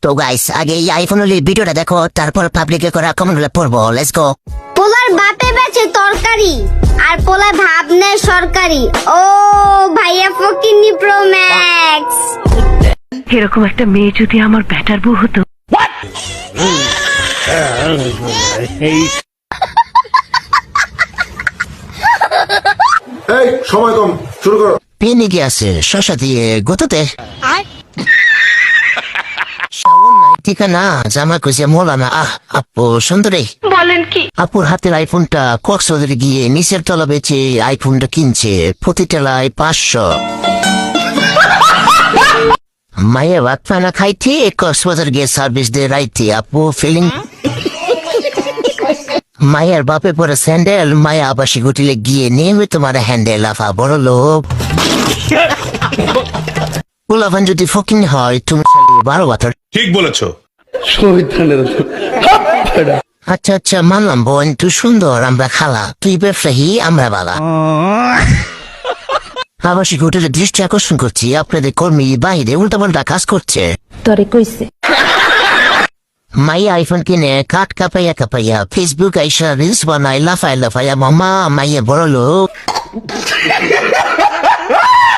তো গাইস আগে এই আইফোনের ভিডিওটা দেখো, তারপর পাবলিকে করা কমেন্টগুলো পড়বো। Let's go. পোলার বাপে বেচে তরকারি আর পোলা ভাব নেয় সরকারি। ও ভাইয়া ফকিনি প্রো ম্যাক্স। এরকম একটা মেয়ে যদি আমার ব্যাটার বউ হতো। এই সময় কম, শুরু করো। পেনে কি আছে শশা দিয়ে গোতাতে ঠিকানা জামা কইছে মোলানা। আপু সুন্দরী বলেন কি? আপুর হাতের আইফোনটা কক্সবাজারে গিয়ে নিচের তলা বেচে আইফোনটা কিনছে, প্রতি টেলায় 500। মায়ের ভাত পানা খাইতে কক্সবাজার গিয়ে সার্ভিস দিয়ে রাইতে আপু ফিলিং। মায়ের বাপে পরে স্যান্ডেল, মায়া আবাসিক হোটেলে গিয়ে নেমে তোমার হ্যান্ডেল। আফা বড় লোক পোলাভান যদি ফকিং হয় তুমি 12 বছর। ঠিক বলেছো। আচ্ছা আচ্ছা মানলাম বোন, তুই সুন্দর আমরা খালা, তুই ব্যবসায়ী আমরা বালা। আবাসিক হোটেলে দৃষ্টি আকর্ষণ করছি, আপনাদের কর্মী বাইরে উল্টাপাল্টা কাজ করছে। তরে কইছে মাইয়া আইফোন কিনে কাট কাপাইয়া কাপাইয়া ফেসবুক আইসা রিলস বানাই লাফাই লাফাইয়া মামা মাইয়া বড় লোক।